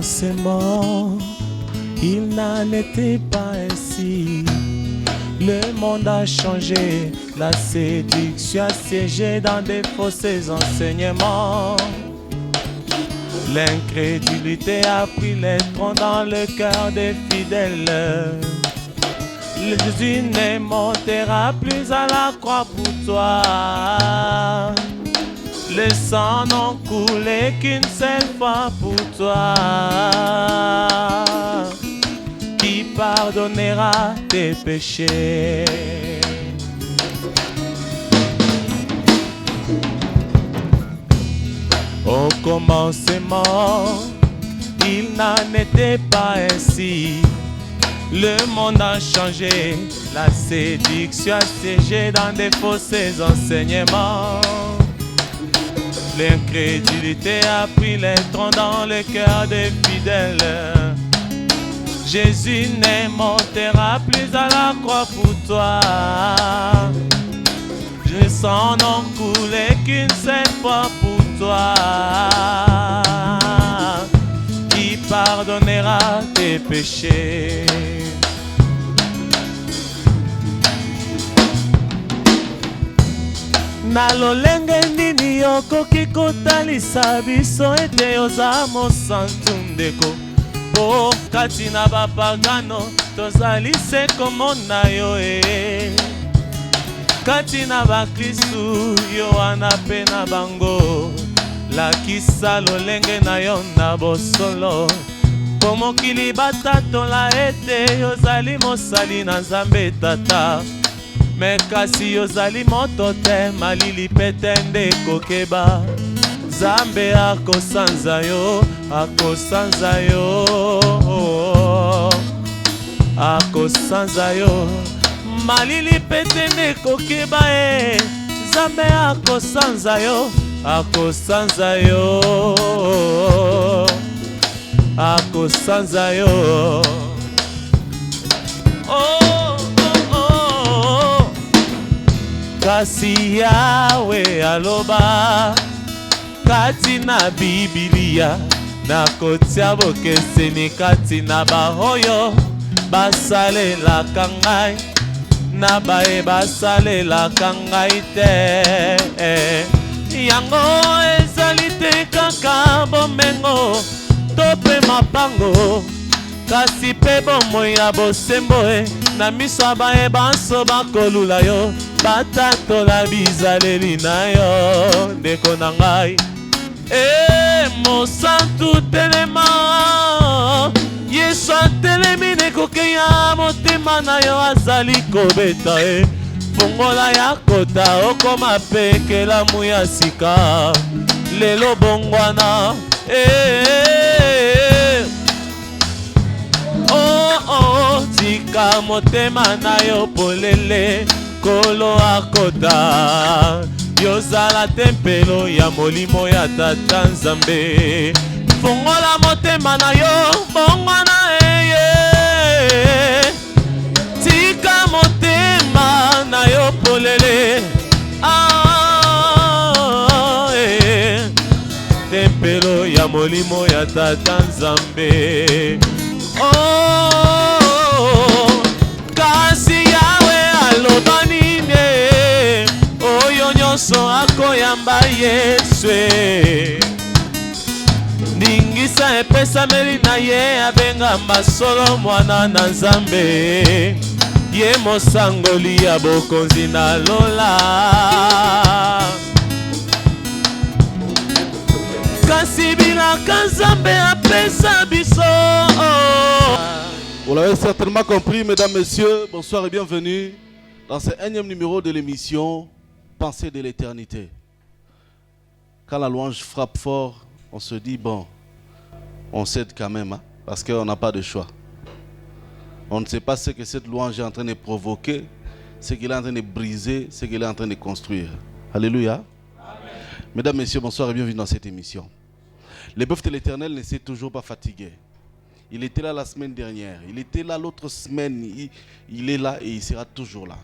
commencement, il n'en était pas ainsi. Le monde a changé, la séduction a siégé dans des fausses enseignements. L'incrédulité a pris les troncs dans le cœur des fidèles. Jésus ne montera plus à la croix pour toi. Le sang n'a coulé qu'une seule fois pour toi. Qui pardonnera tes péchés? Au commencement, il n'en était pas ainsi. Le monde a changé, la séduction a siégé dans des fausses enseignements. L'incrédulité a pris les troncs dans le cœur des fidèles. Jésus ne montera plus à la croix pour toi. Le sang n'a coulé qu'une seule fois pour toi. Qui pardonnera tes péchés? Na lolenge nini yokoki kotalisa biso ete oza mosantu ndeko? Po kati na bapagano tozali se komona yo kati na bakristu yo wana pe na bango. Lakisa lolenge na yo na bosolo po mokili batatola ete yozali mosali na Nzambe tata. Me kasi yozali moto te, malili pete nde kokeba. Nzambe akosanza yo, akosanza yo, akosanza yo. Malili pete nde kokeba Nzambe akosanza yo, akosanza yo, akosanza yo. Kasi Yawe aloba kati na Biblia, na kotia bokeseni kati na bahoyo basalela kangai, na bae basalela kangai te. Yango ezali te kaka bomengo tope mapango, kasi pe bomoi ya bosembo na miso bae banso bakolula yo. Batatola bizaleli na yo ndeko na ngai. Mosantu telema, Yesu atelemi nekokeya motema na yo azali kobeta fongola ya kota okoma pekelamu ya sika lelo bongwana. Tika motema na yo polele kolo akota, yozala tempelo ya molimo ya tata Nzambe. Fongola motema na yo bongwana tika motema na yo polele tempelo ya molimo ya tata Nzambe. Kasi Yawe aloba nini oyo nyonso akoyamba Yesu. Ndingisa epesameli na ye abengamba solo mwana na Nzambe. Ye mosangoli ya bokonzi na lola. Kasi bilaka Nzambe apesa biso. Vous l'avez certainement compris, mesdames, messieurs, bonsoir et bienvenue dans ce 1e numéro de l'émission Pensée de l'éternité. Quand la louange frappe fort, on se dit, bon, on cède quand même, parce qu'on n'a pas de choix. On ne sait pas ce que cette louange est en train de provoquer, ce qu'elle est en train de briser, ce qu'elle est en train de construire. Alléluia. Amen. Mesdames, messieurs, bonsoir et bienvenue dans cette émission. Le bœuf de l'éternel ne s'est toujours pas fatigué. Il était là la semaine dernière, il était là l'autre semaine, il est là et il sera toujours là.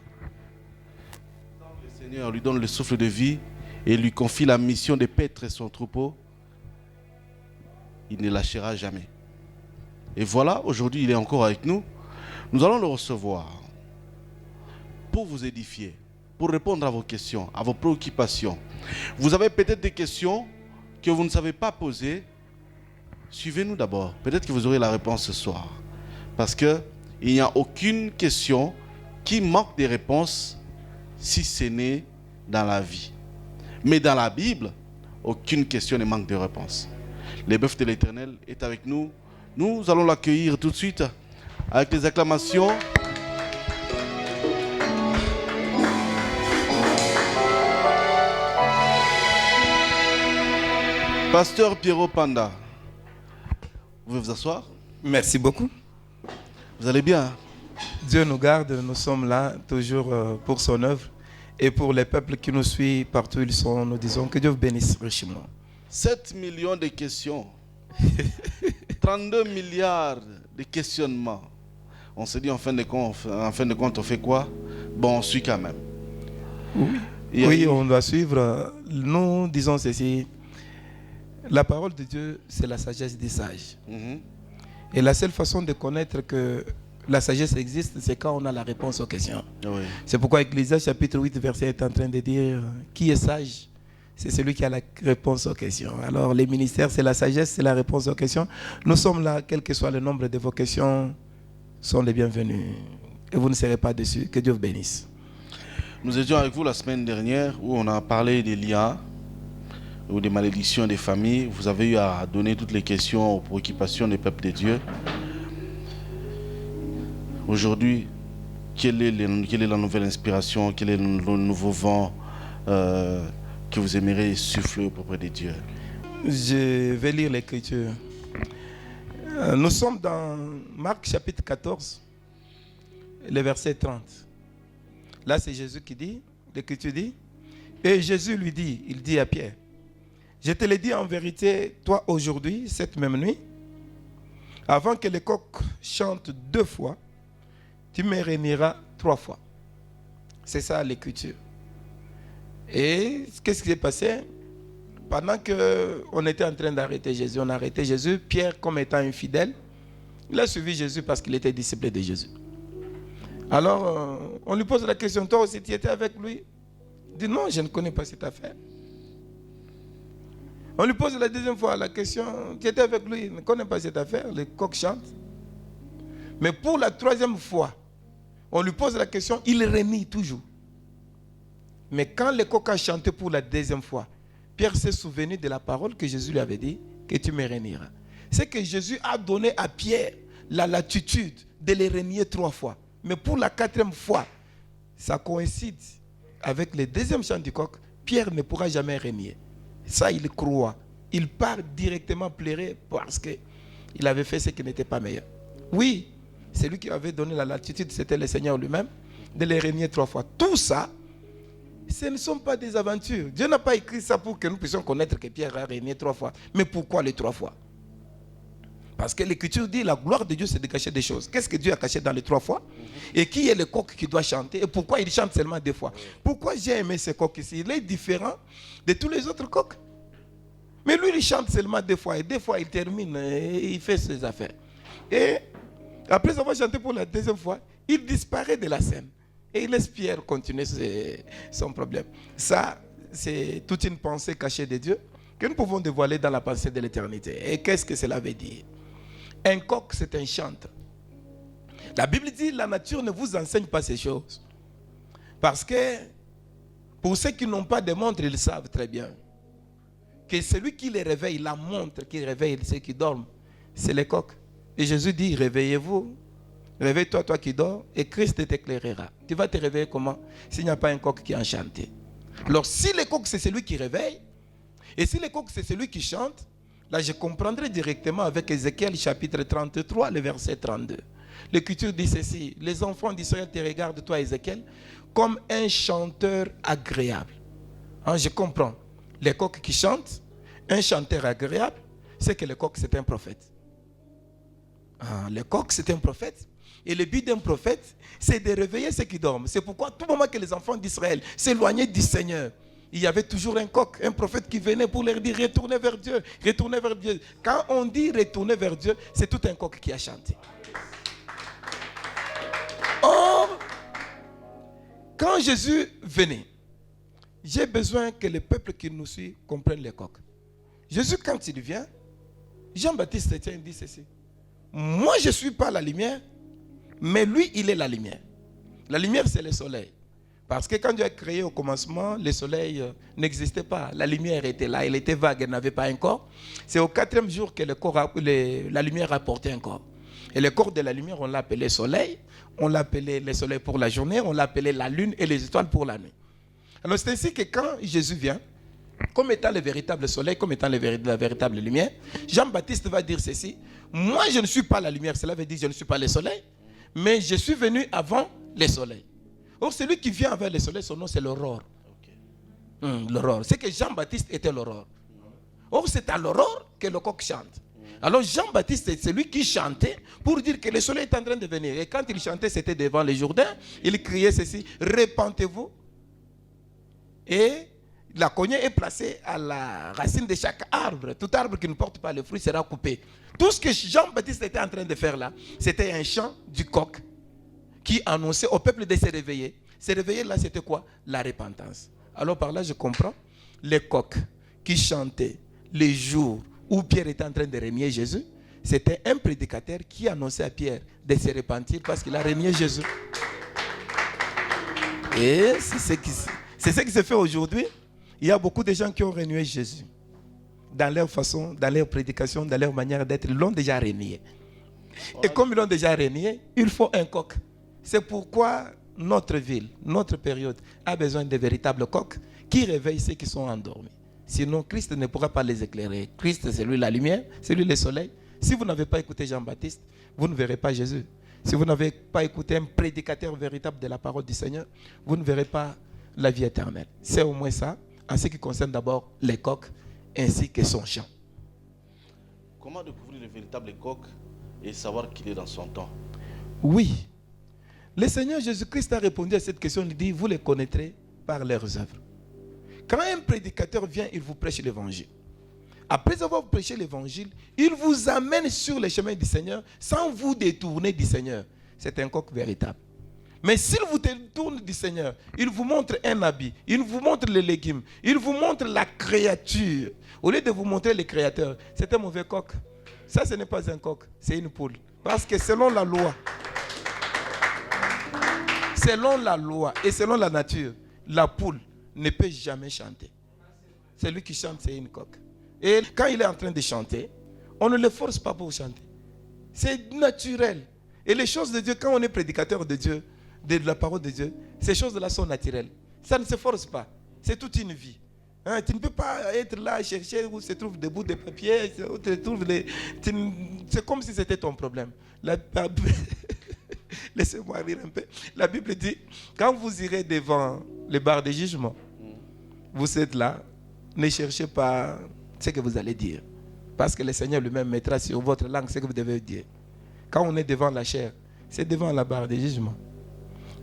Le Seigneur lui donne le souffle de vie et lui confie la mission de paître son troupeau. Il ne lâchera jamais. Et voilà, aujourd'hui, il est encore avec nous. Nous allons le recevoir pour vous édifier, pour répondre à vos questions, à vos préoccupations. Vous avez peut-être des questions que vous ne savez pas poser. Suivez-nous d'abord. Peut-être que vous aurez la réponse ce soir. Parce qu'il n'y a aucune question qui manque de réponses si ce n'est dans la vie. Mais dans la Bible, aucune question ne manque de réponse. Le bœuf de l'Éternel est avec nous. Nous allons l'accueillir tout de suite avec les acclamations. Pasteur Pierrot Panda, vous pouvez vous asseoir? Merci beaucoup. Vous allez bien? Dieu nous garde, nous sommes là toujours pour son œuvre et pour les peuples qui nous suivent partout où ils sont, nous disons que Dieu vous bénisse richement. 7 millions de questions, 32 milliards de questionnements. On se dit en fin de compte, on fait quoi? Bon, on suit quand même. Oui, on doit suivre. Nous disons ceci. La parole de Dieu, c'est la sagesse des sages. Et la seule façon de connaître que la sagesse existe, c'est quand on a la réponse aux questions. Oui. C'est pourquoi Ecclésiaste chapitre 8, verset est en train de dire qui est sage? C'est celui qui a la réponse aux questions. Alors les ministères, c'est la sagesse, c'est la réponse aux questions. Nous sommes là, quel que soit le nombre de vos questions, sont les bienvenus. Et vous ne serez pas déçus. Que Dieu vous bénisse. Nous étions avec vous la semaine dernière où on a parlé des liens ou des malédictions des familles. Vous avez eu à donner toutes les questions aux préoccupations des peuples de Dieu. Aujourd'hui, quelle est la nouvelle inspiration, quel est le nouveau vent que vous aimeriez souffler auprès de Dieu? Je vais lire l'Écriture. Nous sommes dans Marc chapitre 14, le verset 30. Là, c'est Jésus qui dit, l'Écriture dit, et Jésus lui dit, il dit à Pierre, je te le dis en vérité, toi aujourd'hui, cette même nuit, avant que le coq chante 2 fois, tu me réuniras 3 fois. C'est ça l'Écriture. Et qu'est-ce qui s'est passé? Pendant qu'on était en train d'arrêter Jésus, on a arrêté Jésus. Pierre, comme étant infidèle, il a suivi Jésus parce qu'il était disciple de Jésus. Alors, on lui pose la question, toi aussi tu étais avec lui? Il dit non, je ne connais pas cette affaire. On lui pose la deuxième fois la question, tu étais avec lui, il ne connaît pas cette affaire, le coq chante. Mais pour la 3e fois, on lui pose la question, il renie toujours. Mais quand le coq a chanté pour la 2e fois, Pierre s'est souvenu de la parole que Jésus lui avait dit, que tu me réuniras. C'est que Jésus a donné à Pierre la latitude de le renier 3 fois. Mais pour la 4e fois, ça coïncide avec le 2e chant du coq, Pierre ne pourra jamais renier. Ça, il croit. Il part directement pleurer parce qu'il avait fait ce qui n'était pas meilleur. Oui, c'est lui qui avait donné la latitude, c'était le Seigneur lui-même, de les régner 3 fois. Tout ça, ce ne sont pas des aventures. Dieu n'a pas écrit ça pour que nous puissions connaître que Pierre a régné 3 fois. Mais pourquoi les 3 fois? Parce que l'Écriture dit la gloire de Dieu, c'est de cacher des choses. Qu'est-ce que Dieu a caché dans les 3 fois? Et qui est le coq qui doit chanter? Et pourquoi il chante seulement 2 fois? Pourquoi j'ai aimé ce coq ici? Il est différent de tous les autres coqs. Mais lui, il chante seulement 2 fois. Et 2 fois, il termine et il fait ses affaires. Et après avoir chanté pour la 2e fois, il disparaît de la scène. Et il laisse Pierre continuer son problème. Ça, c'est toute une pensée cachée de Dieu que nous pouvons dévoiler dans la pensée de l'éternité. Et qu'est-ce que cela veut dire? Un coq, c'est un chanteur. La Bible dit, la nature ne vous enseigne pas ces choses. Parce que, pour ceux qui n'ont pas de montre, ils savent très bien que celui qui les réveille, la montre qui réveille ceux qui dorment, c'est le coq. Et Jésus dit, réveillez-vous, réveille-toi, toi qui dors, et Christ t'éclairera. Tu vas te réveiller comment? S'il n'y a pas un coq qui est enchanté. Alors, si le coq, c'est celui qui réveille, et si le coq, c'est celui qui chante, là, je comprendrai directement avec Ézéchiel chapitre 33, le verset 32. L'Écriture dit ceci, les enfants d'Israël te regardent, toi Ézéchiel, comme un chanteur agréable. Hein, je comprends. Les coqs qui chantent, un chanteur agréable, c'est que le coq, c'est un prophète. Le coq, c'est un prophète. Et le but d'un prophète, c'est de réveiller ceux qui dorment. C'est pourquoi, à tout moment que les enfants d'Israël s'éloignaient du Seigneur, il y avait toujours un coq, un prophète qui venait pour leur dire retournez vers Dieu, retournez vers Dieu. Quand on dit retournez vers Dieu, c'est tout un coq qui a chanté. Or, quand Jésus venait, j'ai besoin que le peuple qui nous suit comprenne les coqs. Jésus, quand il vient, Jean-Baptiste dit ceci. Moi, je ne suis pas la lumière, mais lui, il est la lumière. La lumière, c'est le soleil. Parce que quand Dieu a créé au commencement, le soleil n'existait pas. La lumière était là, elle était vague, elle n'avait pas un corps. C'est au 4e jour que la lumière a porté un corps. Et le corps de la lumière, on l'appelait soleil. On l'appelait le soleil pour la journée, on l'appelait la lune et les étoiles pour la nuit. Alors c'est ainsi que quand Jésus vient, comme étant le véritable soleil, comme étant la véritable lumière, Jean-Baptiste va dire ceci. Moi, je ne suis pas la lumière. Cela veut dire que je ne suis pas le soleil, mais je suis venu avant le soleil. Or, celui qui vient avec le soleil, son nom, c'est l'aurore. L'aurore. C'est que Jean-Baptiste était l'aurore. Or, c'est à l'aurore que le coq chante. Alors, Jean-Baptiste, c'est celui qui chantait pour dire que le soleil est en train de venir. Et quand il chantait, c'était devant le Jourdain. Il criait ceci, repentez-vous. Et la cognée est placée à la racine de chaque arbre. Tout arbre qui ne porte pas le fruit sera coupé. Tout ce que Jean-Baptiste était en train de faire là, c'était un chant du coq qui annonçait au peuple de se réveiller. Se réveiller là, c'était quoi? La repentance. Alors par là, je comprends. Les coqs qui chantaient les jours où Pierre était en train de renier Jésus, c'était un prédicateur qui annonçait à Pierre de se repentir parce qu'il a renié Jésus. Et c'est ce qui se fait aujourd'hui. Il y a beaucoup de gens qui ont renié Jésus. Dans leur façon, dans leur prédication, dans leur manière d'être, ils l'ont déjà renié. Et comme ils l'ont déjà renié, il faut un coq. C'est pourquoi notre ville, notre période a besoin de véritables coqs qui réveillent ceux qui sont endormis. Sinon, Christ ne pourra pas les éclairer. Christ, c'est lui la lumière, c'est lui le soleil. Si vous n'avez pas écouté Jean-Baptiste, vous ne verrez pas Jésus. Si vous n'avez pas écouté un prédicateur véritable de la parole du Seigneur, vous ne verrez pas la vie éternelle. C'est au moins ça, en ce qui concerne d'abord les coqs ainsi que son chant. Comment découvrir le véritable coq et savoir qu'il est dans son temps? Oui. Le Seigneur Jésus-Christ a répondu à cette question. Il dit, vous les connaîtrez par leurs œuvres. Quand un prédicateur vient, il vous prêche l'évangile. Après avoir prêché l'évangile, il vous amène sur le chemin du Seigneur sans vous détourner du Seigneur. C'est un coq véritable. Mais s'il vous détourne du Seigneur, il vous montre un habit, il vous montre les légumes, il vous montre la créature. Au lieu de vous montrer le créateur, c'est un mauvais coq. Ça, ce n'est pas un coq, c'est une poule. Parce que selon la loi et selon la nature, la poule ne peut jamais chanter. Celui qui chante, c'est une coque. Et quand il est en train de chanter, on ne le force pas pour chanter. C'est naturel. Et les choses de Dieu, quand on est prédicateur de Dieu, de la parole de Dieu, ces choses-là sont naturelles. Ça ne se force pas. C'est toute une vie. Hein, tu ne peux pas être là à chercher où se trouvent des bouts de papier. C'est comme si c'était ton problème. Laissez-moi rire un peu. La Bible dit, quand vous irez devant les barres de jugement, vous êtes là, ne cherchez pas ce que vous allez dire. Parce que le Seigneur lui-même mettra sur votre langue ce que vous devez dire. Quand on est devant la chair, c'est devant la barre de jugement.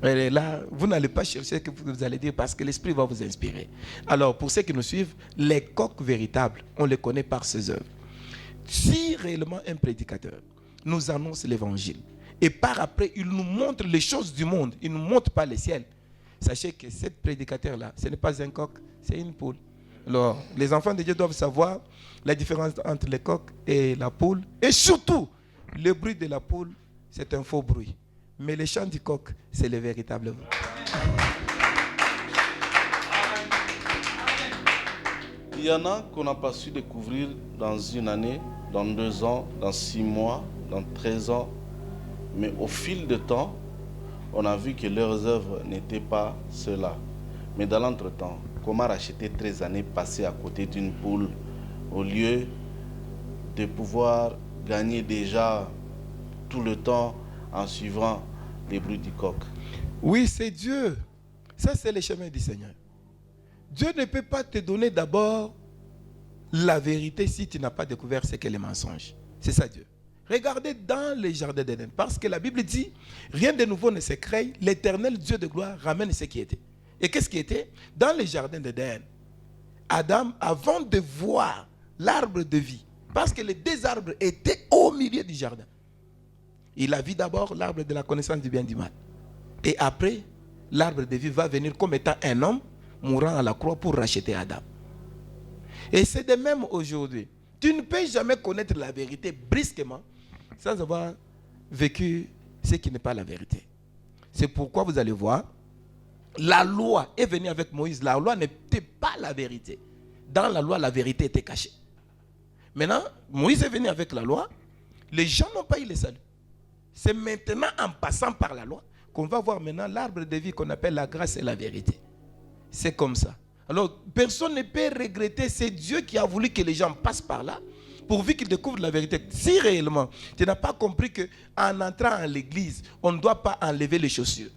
Et là, vous n'allez pas chercher ce que vous allez dire parce que l'Esprit va vous inspirer. Alors, pour ceux qui nous suivent, les coqs véritables, on les connaît par ses œuvres. Si réellement un prédicateur nous annonce l'évangile, et par après, il nous montre les choses du monde, il ne nous montre pas le ciel, sachez que ce prédicateur-là, ce n'est pas un coq, c'est une poule. Alors, les enfants de Dieu doivent savoir la différence entre le coq et la poule. Et surtout, le bruit de la poule, c'est un faux bruit. Mais le chant du coq, c'est le véritable bruit. Il y en a qu'on n'a pas su découvrir dans une année, dans 2 ans, dans 6 mois, dans 13 ans. Mais au fil du temps, on a vu que leurs œuvres n'étaient pas cela. Mais dans l'entretemps, comment racheter 13 années passées à côté d'une poule au lieu de pouvoir gagner déjà tout le temps en suivant les bruits du coq? Oui, c'est Dieu. Ça, c'est le chemin du Seigneur. Dieu ne peut pas te donner d'abord la vérité si tu n'as pas découvert ce qu'est le mensonge. C'est ça Dieu. Regardez dans les jardins d'Éden. Parce que la Bible dit, rien de nouveau ne se crée. L'Éternel Dieu de gloire ramène ce qui était. Et qu'est-ce qui était? Dans les jardins d'Éden, Adam, avant de voir l'arbre de vie, parce que les deux arbres étaient au milieu du jardin, il a vu d'abord l'arbre de la connaissance du bien et du mal. Et après, l'arbre de vie va venir comme étant un homme mourant à la croix pour racheter Adam. Et c'est de même aujourd'hui. Tu ne peux jamais connaître la vérité brusquement sans avoir vécu ce qui n'est pas la vérité. C'est pourquoi vous allez voir, la loi est venue avec Moïse. La loi n'était pas la vérité. Dans la loi, la vérité était cachée. Maintenant, Moïse est venu avec la loi. Les gens n'ont pas eu le salut. C'est maintenant en passant par la loi qu'on va voir maintenant l'arbre de vie qu'on appelle la grâce et la vérité. C'est comme ça. Alors, personne ne peut regretter. C'est Dieu qui a voulu que les gens passent par là pourvu qu'ils découvrent la vérité. Si réellement, tu n'as pas compris qu'en entrant à l'église, on ne doit pas enlever les chaussures.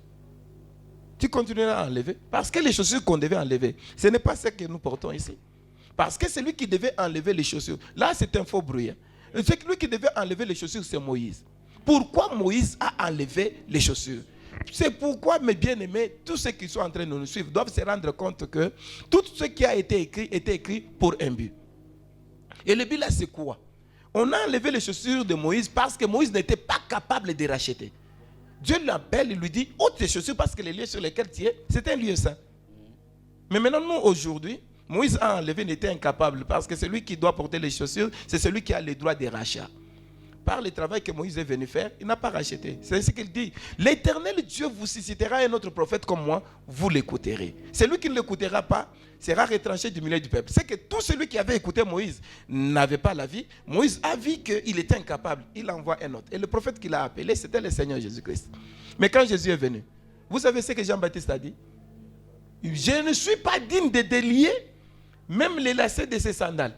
Tu continueras à enlever. Parce que les chaussures qu'on devait enlever, ce n'est pas ce que nous portons ici. Parce que c'est lui qui devait enlever les chaussures. Là, c'est un faux bruit. C'est lui qui devait enlever les chaussures, c'est Moïse. Pourquoi Moïse a enlevé les chaussures? C'est pourquoi, mes bien-aimés, tous ceux qui sont en train de nous suivre doivent se rendre compte que tout ce qui a été écrit pour un but. Et le but là, c'est quoi? On a enlevé les chaussures de Moïse parce que Moïse n'était pas capable de racheter. Dieu l'appelle, il lui dit, ôte tes chaussures parce que les lieux sur lesquels tu es, c'est un lieu saint. Mais maintenant, nous, aujourd'hui, Moïse a enlevé, n'était incapable parce que celui qui doit porter les chaussures, c'est celui qui a le droit de rachat. Par le travail que Moïse est venu faire, il n'a pas racheté. C'est ce qu'il dit. L'Éternel Dieu vous suscitera un autre prophète comme moi, vous l'écouterez. Celui qui ne l'écoutera pas sera retranché du milieu du peuple. C'est que tout celui qui avait écouté Moïse n'avait pas la vie. Moïse a vu qu'il était incapable. Il envoie un autre. Et le prophète qu'il a appelé, c'était le Seigneur Jésus-Christ. Mais quand Jésus est venu, vous savez ce que Jean-Baptiste a dit? Je ne suis pas digne de délier même les lacets de ses sandales.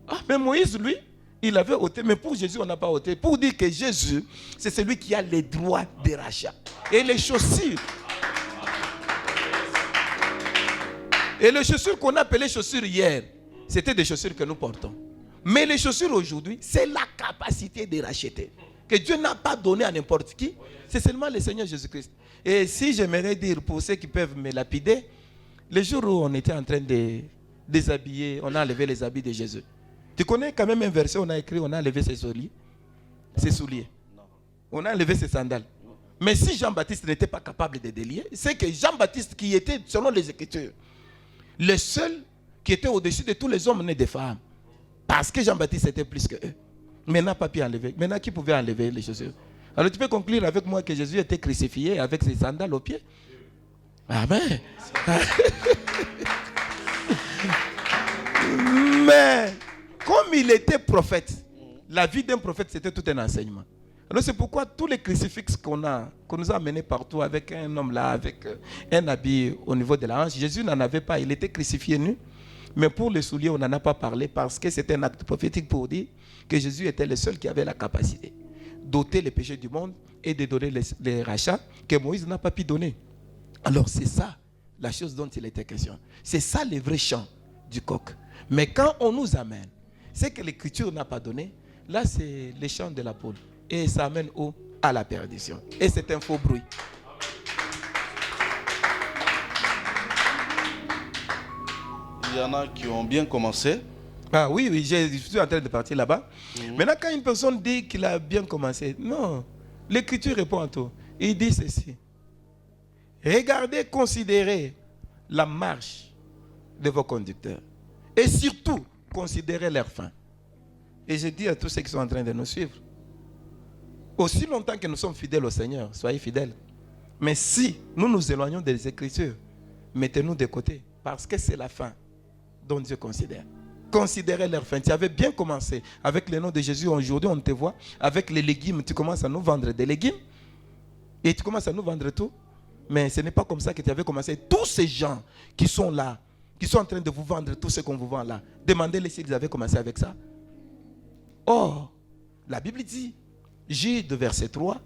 Ah, mais Moïse, lui, il avait ôté, mais pour Jésus, on n'a pas ôté. Pour dire que Jésus, c'est celui qui a les droits de rachat. Et les chaussures. Et les chaussures qu'on appelait chaussures hier, c'était des chaussures que nous portons. Mais les chaussures aujourd'hui, c'est la capacité de racheter. Que Dieu n'a pas donné à n'importe qui. C'est seulement le Seigneur Jésus-Christ. Et si j'aimerais dire pour ceux qui peuvent me lapider, le jour où on était en train de déshabiller, on a enlevé les habits de Jésus. Tu connais quand même un verset, on a écrit, on a enlevé ses souliers. On a enlevé ses sandales. Mais si Jean-Baptiste n'était pas capable de délier, c'est que Jean-Baptiste qui était, selon les Écritures, le seul qui était au-dessus de tous les hommes nés des femmes. Parce que Jean-Baptiste était plus que eux. Mais n'a pas pu enlever. Maintenant, qui pouvait enlever les chaussures? Alors tu peux conclure avec moi que Jésus était crucifié avec ses sandales aux pieds. Amen. Mais comme il était prophète, la vie d'un prophète c'était tout un enseignement. Alors c'est pourquoi tous les crucifixes qu'on nous a amenés partout avec un homme là, avec un habit au niveau de la hanche, Jésus n'en avait pas, il était crucifié nu. Mais pour les souliers, on n'en a pas parlé parce que c'était un acte prophétique pour dire que Jésus était le seul qui avait la capacité d'ôter les péchés du monde et de donner les rachats que Moïse n'a pas pu donner. Alors c'est ça la chose dont il était question. C'est ça le vrai chant du coq. Mais quand on nous amène ce que l'Écriture n'a pas donné, là c'est le chant de la poule. Et ça amène où? À la perdition. Et c'est un faux bruit. Il y en a qui ont bien commencé. Ah oui, je suis en train de partir là-bas. Maintenant, quand une personne dit qu'il a bien commencé, non, l'Écriture répond à tout. Il dit ceci. Regardez, considérez la marche de vos conducteurs. Et surtout, considérez leur fin. Et je dis à tous ceux qui sont en train de nous suivre, aussi longtemps que nous sommes fidèles au Seigneur, soyez fidèles. Mais si nous nous éloignons des Écritures, mettez-nous de côté, parce que c'est la fin dont Dieu considère. Considérez leur fin. Tu avais bien commencé avec le nom de Jésus. Aujourd'hui, on te voit avec les légumes. Tu commences à nous vendre des légumes et tu commences à nous vendre tout. Mais ce n'est pas comme ça que tu avais commencé. Tous ces gens qui sont là, qui sont en train de vous vendre tout ce qu'on vous vend là, demandez-les s'ils avaient commencé avec ça. Or, la Bible dit, Jude verset 3,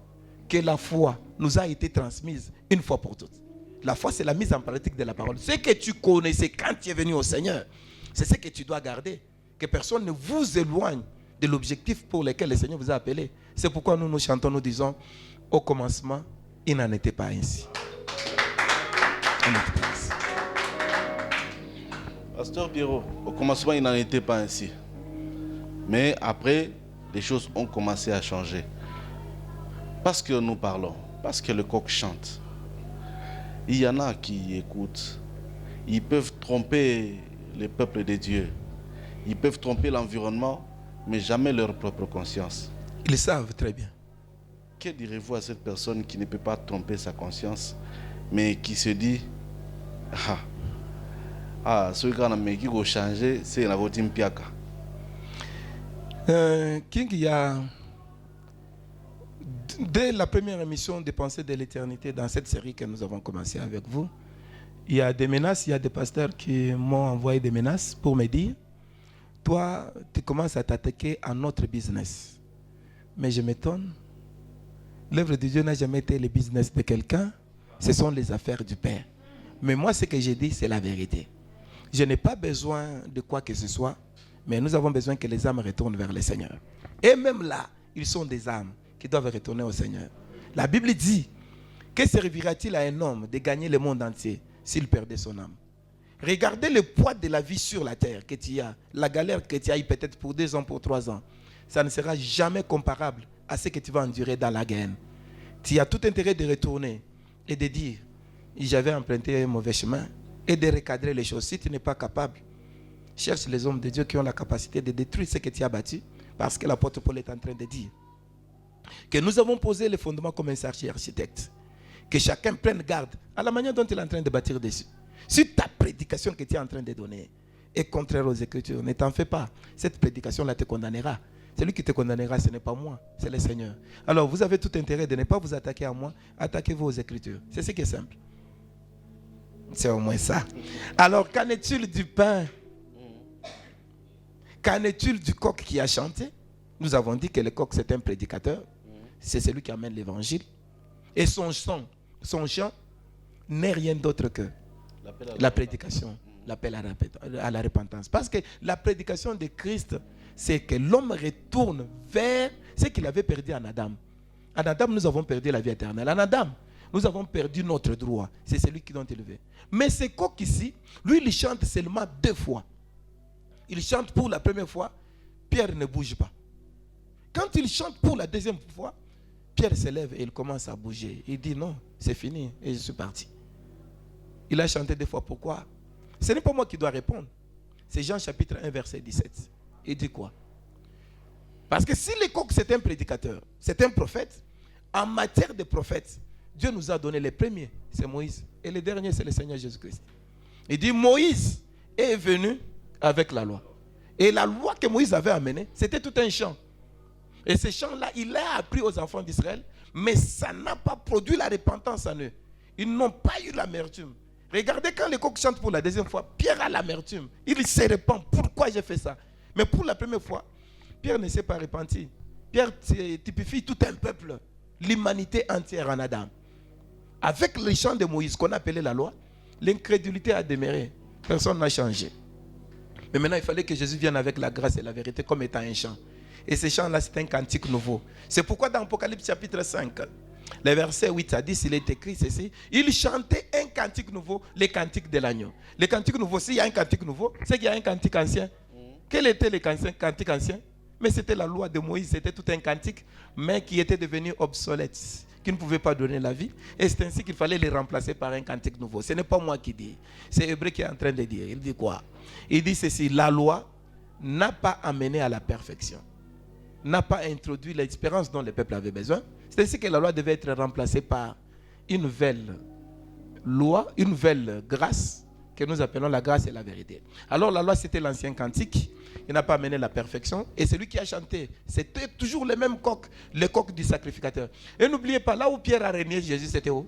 que la foi nous a été transmise une fois pour toutes. La foi, c'est la mise en pratique de la parole. Ce que tu connaissais quand tu es venu au Seigneur, c'est ce que tu dois garder. Que personne ne vous éloigne de l'objectif pour lequel le Seigneur vous a appelé. C'est pourquoi nous nous chantons, nous disons, au commencement, il n'en était pas ainsi. Pasteur Pierrot, au commencement, il n'en était pas ainsi. Mais après, les choses ont commencé à changer. Parce que nous parlons, parce que le coq chante. Il y en a qui écoutent. Ils peuvent tromper le peuple de Dieu. Ils peuvent tromper l'environnement, mais jamais leur propre conscience. Ils savent très bien. Que direz-vous à cette personne qui ne peut pas tromper sa conscience, mais qui se dit ce gars qui va changer, c'est la voie Piaka. King, il y a dès la première émission des Pensées de l'éternité dans cette série que nous avons commencé avec vous, il y a des menaces, il y a des pasteurs qui m'ont envoyé des menaces pour me dire, toi, tu commences à t'attaquer à notre business. Mais je m'étonne, l'œuvre de Dieu n'a jamais été le business de quelqu'un, ce sont les affaires du Père. Mais moi, ce que j'ai dit, c'est la vérité. Je n'ai pas besoin de quoi que ce soit, mais nous avons besoin que les âmes retournent vers le Seigneur. Et même là, ils sont des âmes qui doivent retourner au Seigneur. La Bible dit, que servira-t-il à un homme de gagner le monde entier s'il perdait son âme? Regardez le poids de la vie sur la terre que tu as, la galère que tu as eu peut-être pour 2 ans, pour 3 ans. Ça ne sera jamais comparable à ce que tu vas endurer dans la guerre. Tu as tout intérêt de retourner et de dire, j'avais emprunté un mauvais chemin, et de recadrer les choses. Si tu n'es pas capable, cherche les hommes de Dieu qui ont la capacité de détruire ce que tu as bâti, parce que l'apôtre Paul est en train de dire que nous avons posé les fondements comme un sage architecte. Que chacun prenne garde à la manière dont il est en train de bâtir dessus. Si ta prédication que tu es en train de donner est contraire aux Écritures, ne t'en fais pas. Cette prédication-là te condamnera. Celui qui te condamnera, ce n'est pas moi, c'est le Seigneur. Alors, vous avez tout intérêt de ne pas vous attaquer à moi, attaquez-vous aux Écritures. C'est ce qui est simple. C'est au moins ça. Alors, qu'en est-il du pain? Qu'en est-il du coq qui a chanté? Nous avons dit que le coq, c'est un prédicateur. C'est celui qui amène l'évangile. Et son chant n'est rien d'autre que la prédication, l'appel à la repentance. Parce que la prédication de Christ, c'est que l'homme retourne vers ce qu'il avait perdu en Adam. En Adam, nous avons perdu la vie éternelle. En Adam, nous avons perdu notre droit. C'est celui qui l'a élevé. Mais ce coq ici, lui, il chante seulement 2 fois. Il chante pour la première fois, Pierre ne bouge pas. Quand il chante pour la deuxième fois, Pierre se lève et il commence à bouger. Il dit non, c'est fini et je suis parti. Il a chanté 2 fois. Pourquoi? Ce n'est pas moi qui dois répondre. C'est Jean chapitre 1 verset 17. Il dit quoi? Parce que si le coq c'est un prédicateur, c'est un prophète, en matière de prophète, Dieu nous a donné les premiers, c'est Moïse. Et le dernier, c'est le Seigneur Jésus-Christ. Il dit Moïse est venu avec la loi. Et la loi que Moïse avait amenée, c'était tout un chant. Et ce chant-là, il l'a appris aux enfants d'Israël, mais ça n'a pas produit la repentance en eux. Ils n'ont pas eu l'amertume. Regardez quand le coq chante pour la deuxième fois, Pierre a l'amertume. Il se répand. Pourquoi j'ai fait ça? Mais pour la première fois, Pierre ne s'est pas repenti. Pierre typifie tout un peuple, l'humanité entière en Adam. Avec le chant de Moïse qu'on appelait la loi, l'incrédulité a demeuré. Personne n'a changé. Mais maintenant, il fallait que Jésus vienne avec la grâce et la vérité comme étant un chant. Et ce chant-là, c'est un cantique nouveau. C'est pourquoi dans Apocalypse chapitre 5, le verset 8 à 10, il est écrit ceci. Il chantait un cantique nouveau, le cantique de l'agneau. Le cantique nouveau, s'il y a un cantique nouveau, c'est qu'il y a un cantique ancien. Quel était le cantique ancien? Mais c'était la loi de Moïse, c'était tout un cantique, mais qui était devenu obsolète, qui ne pouvait pas donner la vie. Et c'est ainsi qu'il fallait les remplacer par un cantique nouveau. Ce n'est pas moi qui dis, c'est Hébreu qui est en train de dire. Il dit quoi? Il dit ceci, la loi n'a pas amené à la perfection, n'a pas introduit l'espérance dont le peuple avait besoin. C'est ainsi que la loi devait être remplacée par une nouvelle loi, une nouvelle grâce, que nous appelons la grâce et la vérité. Alors la loi, c'était l'ancien cantique, il n'a pas amené la perfection, et celui qui a chanté, c'était toujours le même coq, le coq du sacrificateur. Et n'oubliez pas, là où Pierre a régné Jésus, c'était où?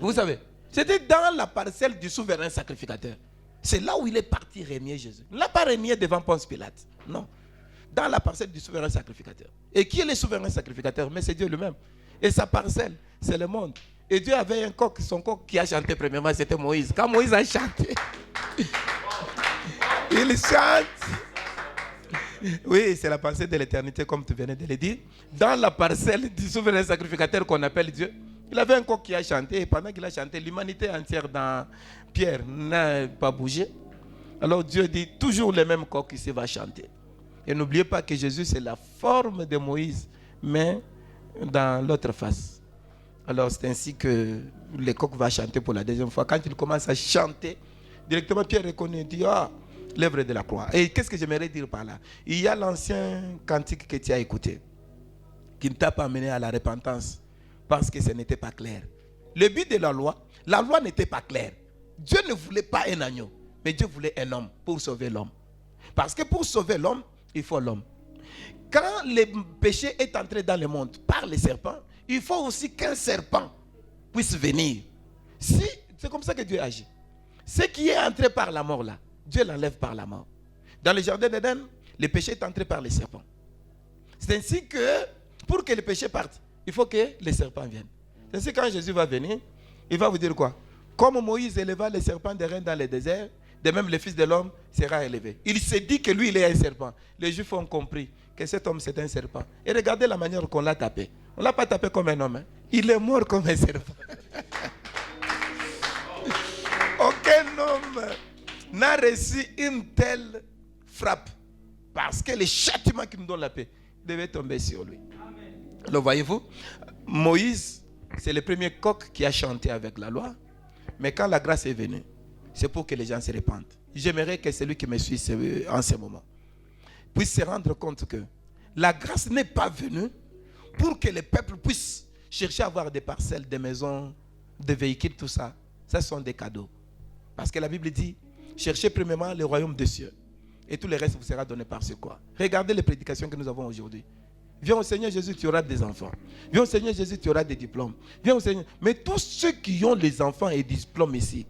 Vous savez, c'était dans la parcelle du souverain sacrificateur. C'est là où il est parti régner Jésus. Il n'a pas régné devant Ponce Pilate, non. Dans la parcelle du souverain sacrificateur. Et qui est le souverain sacrificateur? Mais c'est Dieu lui-même. Et sa parcelle, c'est le monde. Et Dieu avait un coq, son coq qui a chanté premièrement, c'était Moïse. Quand Moïse a chanté, il chante. Oui, c'est la pensée de l'éternité, comme tu venais de le dire. Dans la parcelle du souverain sacrificateur qu'on appelle Dieu, Il avait un coq qui a chanté, et pendant qu'il a chanté, l'humanité entière dans Pierre n'a pas bougé. Alors Dieu dit, toujours le même coq ici va chanter. Et n'oubliez pas que Jésus, c'est la forme de Moïse, mais dans l'autre face. Alors c'est ainsi que le coq va chanter pour la deuxième fois. Quand il commence à chanter, directement Pierre reconnaît, il dit, ah, l'œuvre de la croix. Et qu'est-ce que j'aimerais dire par là? Il y a l'ancien cantique que tu as écouté, qui ne t'a pas amené à la repentance, parce que ce n'était pas clair. Le but de la loi n'était pas claire. Dieu ne voulait pas un agneau, mais Dieu voulait un homme pour sauver l'homme. Parce que pour sauver l'homme, il faut l'homme. Quand le péché est entré dans le monde par les serpents, il faut aussi qu'un serpent puisse venir. C'est comme ça que Dieu agit. Ce qui est entré par la mort là, Dieu l'enlève par la mort. Dans le jardin d'Éden, le péché est entré par les serpents. C'est ainsi que, pour que le péché parte, il faut que les serpents viennent. C'est ainsi que quand Jésus va venir, il va vous dire quoi? Comme Moïse éleva les serpents des reins dans le désert, de même le Fils de l'homme sera élevé. Il s'est dit que lui, il est un serpent. Les Juifs ont compris que cet homme, c'est un serpent. Et regardez la manière qu'on l'a tapé. On ne l'a pas tapé comme un homme. Hein. Il est mort comme un serpent. Aucun homme n'a reçu une telle frappe. Parce que le châtiment qui nous donne la paix devait tomber sur lui. Alors voyez-vous, Moïse, c'est le premier coq qui a chanté avec la loi. Mais quand la grâce est venue, c'est pour que les gens se répandent. J'aimerais que celui qui me suit en ce moment puisse se rendre compte que la grâce n'est pas venue pour que les peuples puissent chercher à avoir des parcelles, des maisons, des véhicules, tout ça. Ça sont des cadeaux. Parce que la Bible dit, cherchez premièrement le royaume des cieux. Et tout le reste vous sera donné par ce quoi. Regardez les prédications que nous avons aujourd'hui. Viens au Seigneur Jésus, tu auras des enfants. Viens au Seigneur Jésus, tu auras des diplômes. Viens au Seigneur. Mais tous ceux qui ont les enfants et diplômes ici,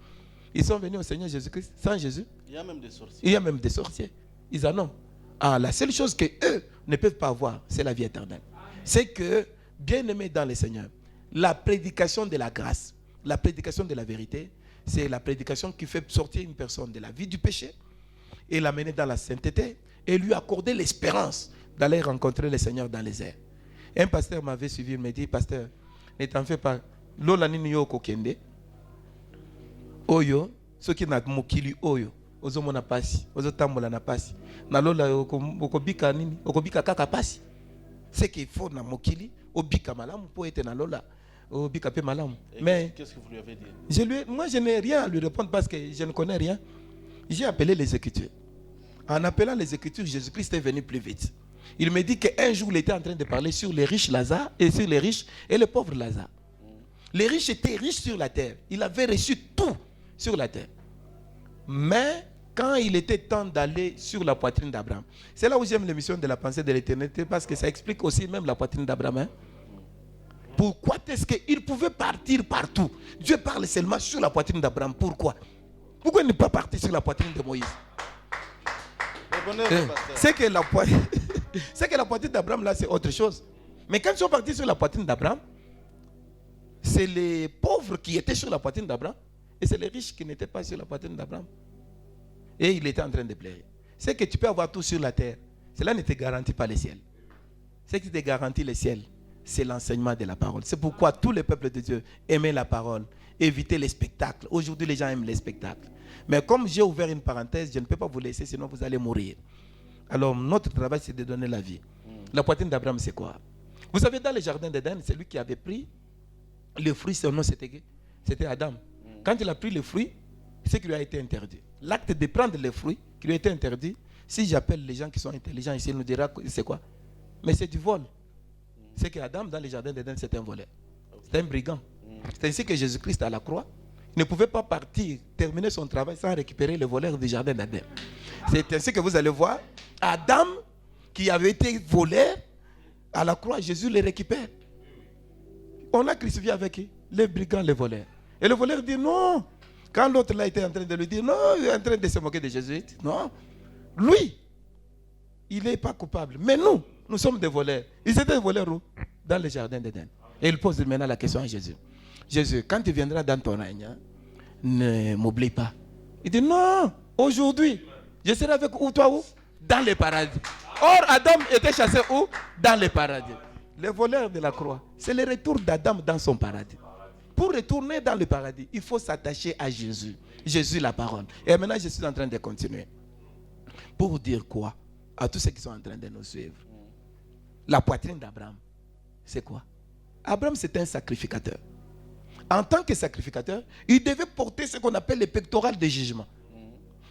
ils sont venus au Seigneur Jésus-Christ sans Jésus. Il y a même des sorciers. Il y a même des sorciers. Ils en ont. Ah, la seule chose qu'eux ne peuvent pas avoir, c'est la vie éternelle. C'est que, bien-aimés dans le Seigneur, la prédication de la grâce, la prédication de la vérité, c'est la prédication qui fait sortir une personne de la vie du péché et l'amener dans la sainteté et lui accorder l'espérance d'aller rencontrer le Seigneur dans les airs. Un pasteur m'avait suivi, il m'a dit, pasteur, ne t'en fais pas. Lola nini yo kokende. Oyo, ceux qui n'a mokili oyo, ozo mona pasi, ozo tambola na pasi. Na lola okobika nini, okobika kaka pasi. C'est qu'il faut na mokili, obika malamu pour être na lola, obika pe malamu. Mais qu'est-ce que vous lui avez dit? Moi je n'ai rien à lui répondre parce que je ne connais rien. J'ai appelé les Écritures. En appelant les Écritures, Jésus-Christ est venu plus vite. Il me dit qu'un jour, il était en train de parler sur les riches Lazare et sur les riches et les pauvres Lazare. Les riches étaient riches sur la terre. Il avait reçu tout sur la terre. Mais quand il était temps d'aller sur la poitrine d'Abraham, c'est là où j'aime l'émission de la pensée de l'éternité parce que ça explique aussi même la poitrine d'Abraham. Hein? Pourquoi est-ce qu'il pouvait partir partout? Dieu parle seulement sur la poitrine d'Abraham. Pourquoi? Pourquoi il n'est pas parti sur la poitrine de Moïse? C'est que la poitrine d'Abraham là c'est autre chose. Mais quand ils sont partis sur la poitrine d'Abraham, c'est les pauvres qui étaient sur la poitrine d'Abraham et c'est les riches qui n'étaient pas sur la poitrine d'Abraham. Et il était en train de pleurer. C'est que tu peux avoir tout sur la terre. Cela ne te garantit pas le ciel. Ce qui te garantit le ciel, c'est l'enseignement de la parole. C'est pourquoi tous les peuples de Dieu aimaient la parole, évitaient les spectacles. Aujourd'hui, les gens aiment les spectacles. Mais comme j'ai ouvert une parenthèse, je ne peux pas vous laisser, sinon vous allez mourir. Alors, notre travail, c'est de donner la vie. La poitrine d'Abraham, c'est quoi? Vous savez, dans le jardin d'Éden, c'est lui qui avait pris le fruit, son nom, c'était Adam. Quand il a pris le fruit, c'est qui lui a été interdit. L'acte de prendre le fruit qui lui a été interdit, si j'appelle les gens qui sont intelligents ici, ils nous diront c'est quoi? Mais c'est du vol. C'est que Adam, dans le jardin d'Éden, c'était un voleur. C'était un brigand. C'est ainsi que Jésus-Christ, à la croix, ne pouvait pas partir, terminer son travail sans récupérer le voleur du jardin d'Éden. C'est ainsi que vous allez voir, Adam, qui avait été voleur, à la croix, Jésus le récupère. On l'a crucifié avec qui? Les brigands, les voleurs. Et le voleur dit non. Quand l'autre là était en train de lui dire non, il est en train de se moquer de Jésus. Non. Lui, il n'est pas coupable. Mais nous sommes des voleurs. Ils étaient des voleurs où? Dans le jardin d'Éden. Et il pose maintenant la question à Jésus. Jésus, quand tu viendras dans ton règne, ne m'oublie pas. Il dit non, aujourd'hui, je serai avec toi où? Dans le paradis. Or, Adam était chassé où? Dans le paradis. les voleurs de la croix. C'est le retour d'Adam dans son paradis. Pour retourner dans le paradis, il faut s'attacher à Jésus. Jésus, la parole. Et maintenant, je suis en train de continuer. Pour dire quoi à tous ceux qui sont en train de nous suivre? La poitrine d'Abraham, c'est quoi? Abraham, c'était un sacrificateur. En tant que sacrificateur, il devait porter ce qu'on appelle le pectoral de jugement.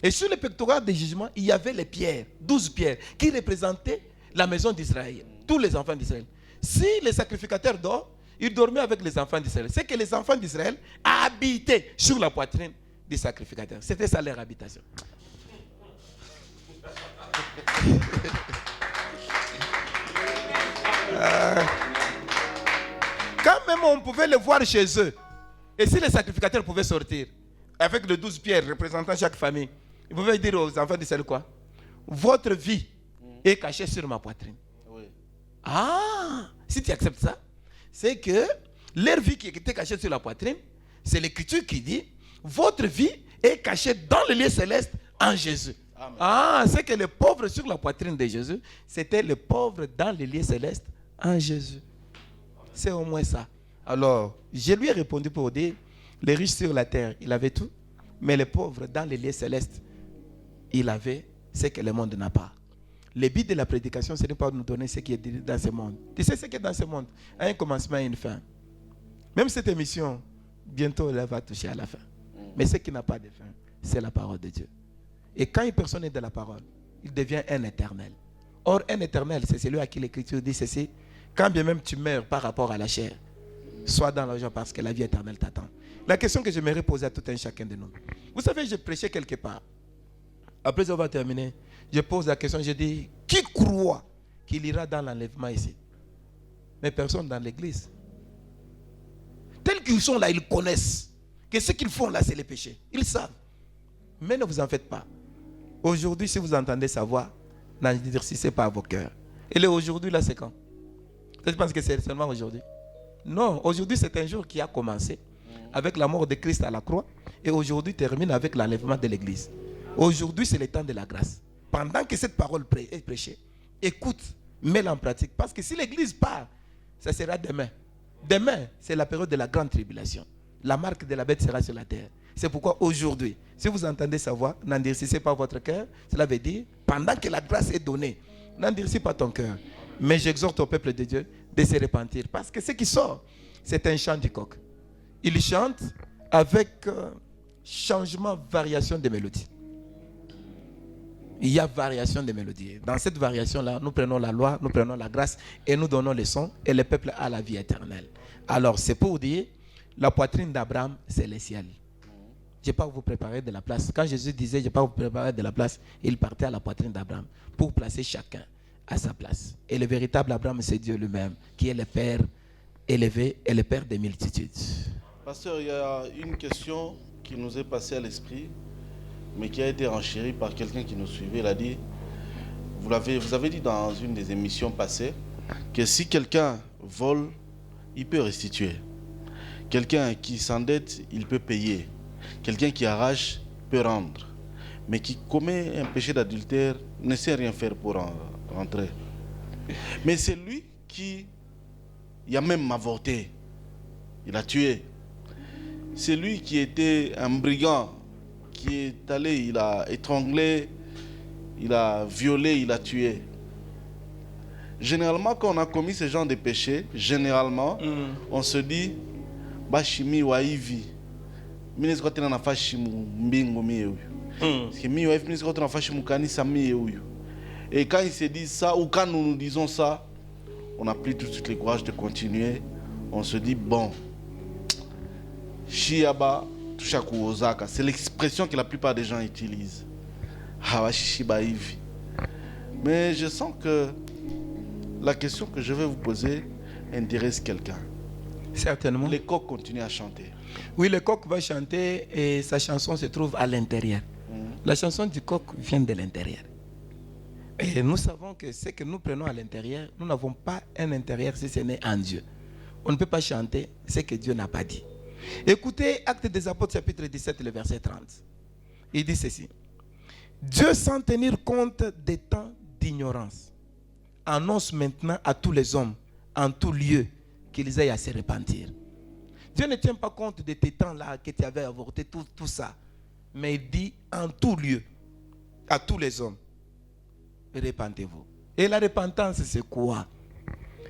Et sur le pectoral de jugement, il y avait les pierres, 12 pierres, qui représentaient la maison d'Israël, tous les enfants d'Israël. Si les sacrificateurs dorment, ils dormaient avec les enfants d'Israël. C'est que les enfants d'Israël habitaient sur la poitrine des sacrificateurs. C'était ça leur habitation. Quand même on pouvait le voir chez eux. Et si les sacrificateurs pouvaient sortir avec les 12 pierres représentant chaque famille, ils pouvaient dire aux enfants d'Israël quoi? Votre vie est cachée sur ma poitrine. Oui. Ah, si tu acceptes ça, c'est que leur vie qui était cachée sur la poitrine, c'est l'Écriture qui dit, votre vie est cachée dans le lieu céleste en Jésus. Amen. Ah, c'est que les pauvres sur la poitrine de Jésus, c'était les pauvres dans le lieu céleste en Jésus. C'est au moins ça. Alors, je lui ai répondu pour dire, les riches sur la terre, il avait tout, mais les pauvres dans les lieux célestes, il avait ce que le monde n'a pas. Le but de la prédication, ce n'est pas de nous donner ce qui est dans ce monde. Tu sais ce qui est dans ce monde a un commencement et une fin. Même cette émission, bientôt, elle va toucher à la fin. Mais ce qui n'a pas de fin, c'est la parole de Dieu. Et quand une personne est de la parole, il devient un éternel. Or, un éternel, c'est celui à qui l'Écriture dit ceci. Quand bien même tu meurs par rapport à la chair, sois dans la joie parce que la vie éternelle t'attend. La question que j'aimerais poser à tout un chacun de nous. Vous savez, je prêchais quelque part. Après avoir terminé, je pose la question, je dis, qui croit qu'il ira dans l'enlèvement ici? Mais personne dans l'église. Tels qu'ils sont là, ils connaissent que ce qu'ils font là, c'est les péchés. Ils savent. Mais ne vous en faites pas. Aujourd'hui, si vous entendez sa voix, n'endurcissez pas vos cœurs. Et le aujourd'hui, là, c'est quand? Je pense que c'est seulement aujourd'hui. Non, aujourd'hui, c'est un jour qui a commencé avec la mort de Christ à la croix. Et aujourd'hui, termine avec l'enlèvement de l'église. Aujourd'hui, c'est le temps de la grâce. Pendant que cette parole est prêchée, écoute, mets-la en pratique. Parce que si l'église part, ça sera demain. Demain, c'est la période de la grande tribulation. La marque de la bête sera sur la terre. C'est pourquoi aujourd'hui, si vous entendez sa voix, n'endurcissez pas votre cœur. Cela veut dire, pendant que la grâce est donnée, n'endurcis pas ton cœur. Mais j'exhorte au peuple de Dieu de se repentir. Parce que ce qui sort, c'est un chant du coq. Il chante avec changement, variation de mélodie. Il y a variation de mélodie. Dans cette variation-là, nous prenons la loi, nous prenons la grâce et nous donnons le son et le peuple a la vie éternelle. Alors, c'est pour dire, la poitrine d'Abraham, c'est le ciel. Je n'ai pas vous préparer de la place. Quand Jésus disait, je n'ai pas vous préparer de la place, il partait à la poitrine d'Abraham pour placer chacun à sa place. Et le véritable Abraham, c'est Dieu lui-même, qui est le Père élevé et le Père des multitudes. Pasteur, il y a une question qui nous est passée à l'esprit, mais qui a été renchérie par quelqu'un qui nous suivait. Il a dit, vous avez dit dans une des émissions passées, que si quelqu'un vole, il peut restituer. Quelqu'un qui s'endette, il peut payer. Quelqu'un qui arrache peut rendre. Mais qui commet un péché d'adultère ne sait rien faire pour rentrer. Mais c'est lui qui a même avorté. Il a tué. C'est lui qui était un brigand, qui est allé, il a étranglé, il a violé, il a tué. Généralement, quand on a commis ce genre de péché, généralement, on se dit, Bashimi wa hivi. Parce que et quand il se dit ça, ou quand nous disons ça, on n'a plus tout de suite le courage de continuer. On se dit, bon, Shiaba Tushaku Ozaka, c'est l'expression que la plupart des gens utilisent. Mais je sens que la question que je vais vous poser intéresse quelqu'un. Certainement. Les coqs continuent à chanter. Oui, le coq va chanter et sa chanson se trouve à l'intérieur. La chanson du coq vient de l'intérieur. Et nous savons que ce que nous prenons à l'intérieur, nous n'avons pas un intérieur si ce n'est en Dieu. On ne peut pas chanter ce que Dieu n'a pas dit. Écoutez Actes des Apôtres chapitre 17, le verset 30. Il dit ceci. Dieu, sans tenir compte des temps d'ignorance, annonce maintenant à tous les hommes en tout lieu qu'ils aient à se repentir. Dieu ne tient pas compte de tes temps là que tu avais avorté, tout ça. Mais il dit en tout lieu, à tous les hommes, repentez-vous. Et la repentance, c'est quoi?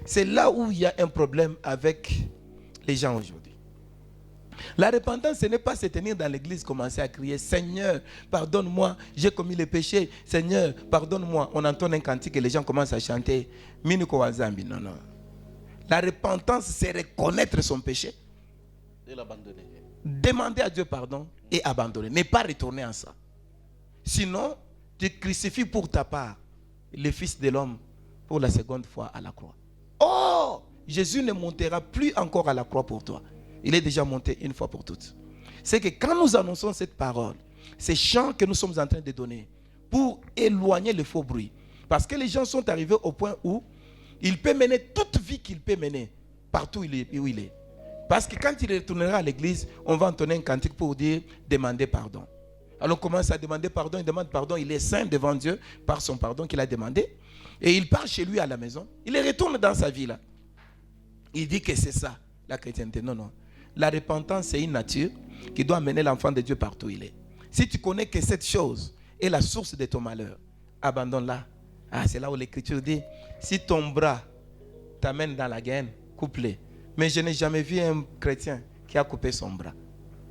C'est là où il y a un problème avec les gens aujourd'hui. La repentance, ce n'est pas se tenir dans l'église, commencer à crier, Seigneur, pardonne-moi, j'ai commis le péché, Seigneur, pardonne-moi. On entend un cantique et les gens commencent à chanter, Miniko Wazambi. Non, non. La repentance, c'est reconnaître son péché. Et l'abandonner. Demander à Dieu pardon et abandonner. Ne pas retourner en ça. Sinon, tu crucifies pour ta part le Fils de l'homme pour la seconde fois à la croix. Oh, Jésus ne montera plus encore à la croix pour toi. Il est déjà monté une fois pour toutes. C'est que quand nous annonçons cette parole, ces chants que nous sommes en train de donner, pour éloigner le faux bruit, parce que les gens sont arrivés au point où il peut mener toute vie qu'il peut mener, partout où il est. Parce que quand il retournera à l'église, on va entonner un cantique pour dire demander pardon. Alors on commence à demander pardon, il demande pardon, il est saint devant Dieu par son pardon qu'il a demandé. Et il part chez lui à la maison, il retourne dans sa vie là. Il dit que c'est ça, la chrétienté. Non, non. La repentance, c'est une nature qui doit amener l'enfant de Dieu partout où il est. Si tu connais que cette chose est la source de ton malheur, abandonne-la. Ah, c'est là où l'Écriture dit, si ton bras t'amène dans la gaine, coupe-le. Mais je n'ai jamais vu un chrétien qui a coupé son bras.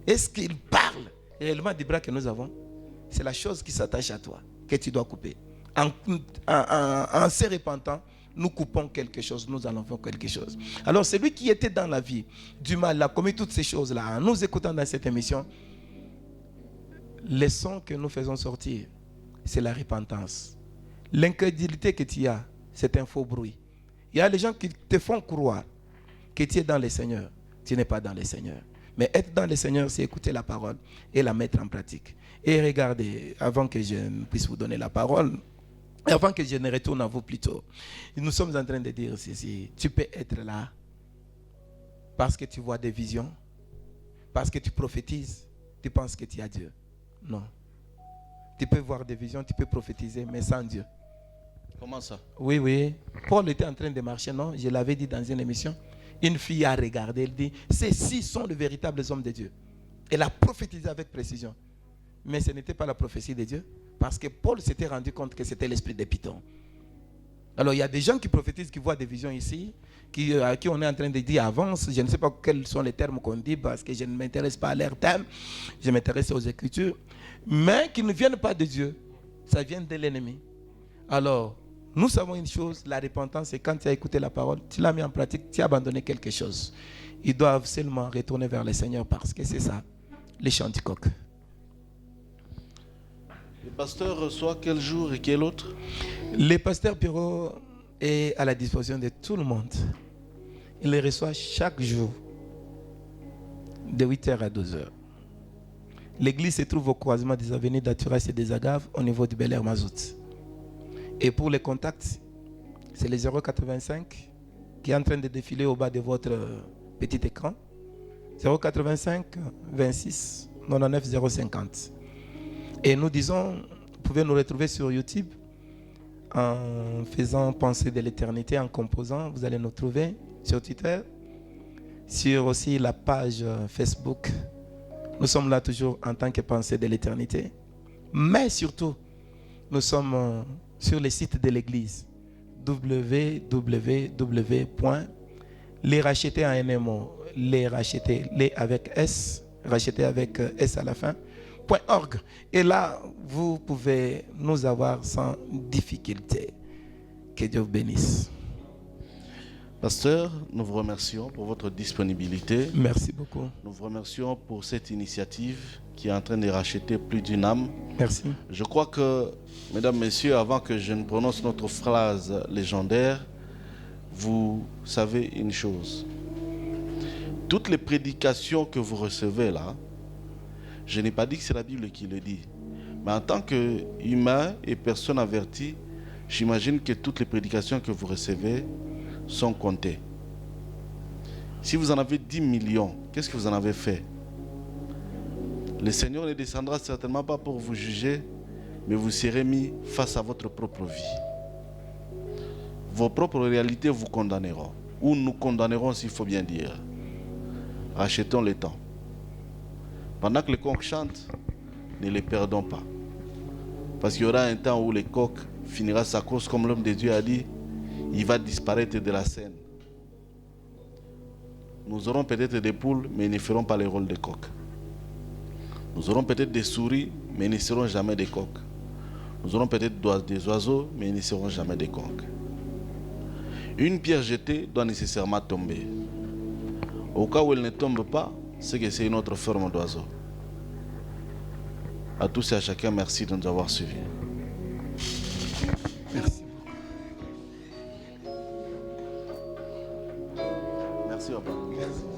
Est-ce qu'il parle réellement du bras que nous avons? C'est la chose qui s'attache à toi, que tu dois couper. En se repentant, nous coupons quelque chose, nous allons faire quelque chose. Alors celui qui était dans la vie du mal, a commis toutes ces choses-là, en nous écoutant dans cette émission, les sons que nous faisons sortir, c'est la repentance. L'incrédulité que tu as, c'est un faux bruit. Il y a des gens qui te font croire que tu es dans le Seigneur. Tu n'es pas dans le Seigneur. Mais être dans le Seigneur, c'est écouter la parole et la mettre en pratique. Et regardez, avant que je ne puisse vous donner la parole, avant que je ne retourne à vous plutôt, nous sommes en train de dire ceci. Tu peux être là parce que tu vois des visions, parce que tu prophétises, tu penses que tu as Dieu. Non. Tu peux voir des visions, tu peux prophétiser, mais sans Dieu. Comment ça? Oui, oui. Paul était en train de marcher, non? Je l'avais dit dans une émission. Une fille a regardé, elle dit, ces-ci sont les véritables hommes de Dieu. Elle a prophétisé avec précision. Mais ce n'était pas la prophétie de Dieu. Parce que Paul s'était rendu compte que c'était l'esprit de Python. Alors il y a des gens qui prophétisent, qui voient des visions ici, à qui on est en train de dire avance. Je ne sais pas quels sont les termes qu'on dit parce que je ne m'intéresse pas à leurs thèmes. Je m'intéresse aux Écritures. Mais qui ne viennent pas de Dieu. Ça vient de l'ennemi. Alors, nous savons une chose, la repentance, c'est quand tu as écouté la parole, tu l'as mis en pratique, tu as abandonné quelque chose. Ils doivent seulement retourner vers le Seigneur parce que c'est ça, les chants du coq. Le pasteur reçoit quel jour et quel autre? Le pasteur Pierrot est à la disposition de tout le monde. Il les reçoit chaque jour, de 8h à 12h. L'église se trouve au croisement des avenues d'Aturas et des Agaves, au niveau du Bel Air Mazout. Et pour les contacts, c'est le 085 qui est en train de défiler au bas de votre petit écran. 085 26 99 050. Et nous disons, vous pouvez nous retrouver sur YouTube en faisant Pensée de l'éternité, en composant. Vous allez nous trouver sur Twitter, sur aussi la page Facebook. Nous sommes là toujours en tant que Pensée de l'éternité. Mais surtout, nous sommes sur le site de l'église www.les racheter en un mot, les racheter, les avec S, racheter avec S à la fin, .org. Et là, vous pouvez nous avoir sans difficulté. Que Dieu vous bénisse. Pasteur, nous vous remercions pour votre disponibilité. Merci beaucoup. Nous vous remercions pour cette initiative qui est en train de racheter plus d'une âme. Merci. Je crois que, mesdames, messieurs, avant que je ne prononce notre phrase légendaire, vous savez une chose. Toutes les prédications que vous recevez là, je n'ai pas dit que c'est la Bible qui le dit. Mais en tant qu'humain et personne avertie, j'imagine que toutes les prédications que vous recevez sont comptées. Si vous en avez 10 millions, qu'est-ce que vous en avez fait? Le Seigneur ne descendra certainement pas pour vous juger, mais vous serez mis face à votre propre vie. Vos propres réalités vous condamneront. ou nous condamnerons s'il faut bien dire. Rachetons le temps. Pendant que les coqs chantent, ne les perdons pas. Parce qu'il y aura un temps où le coq finira sa course, comme l'homme de Dieu a dit, il va disparaître de la scène. Nous aurons peut-être des poules, mais ils ne feront pas le rôle des coqs. Nous aurons peut-être des souris, mais ils ne seront jamais des coqs. Nous aurons peut-être des oiseaux, mais ils ne seront jamais des coqs. Une pierre jetée doit nécessairement tomber. Au cas où elle ne tombe pas, c'est que c'est une autre forme d'oiseau. À tous et à chacun, merci de nous avoir suivis. Merci. Merci, papa. Merci.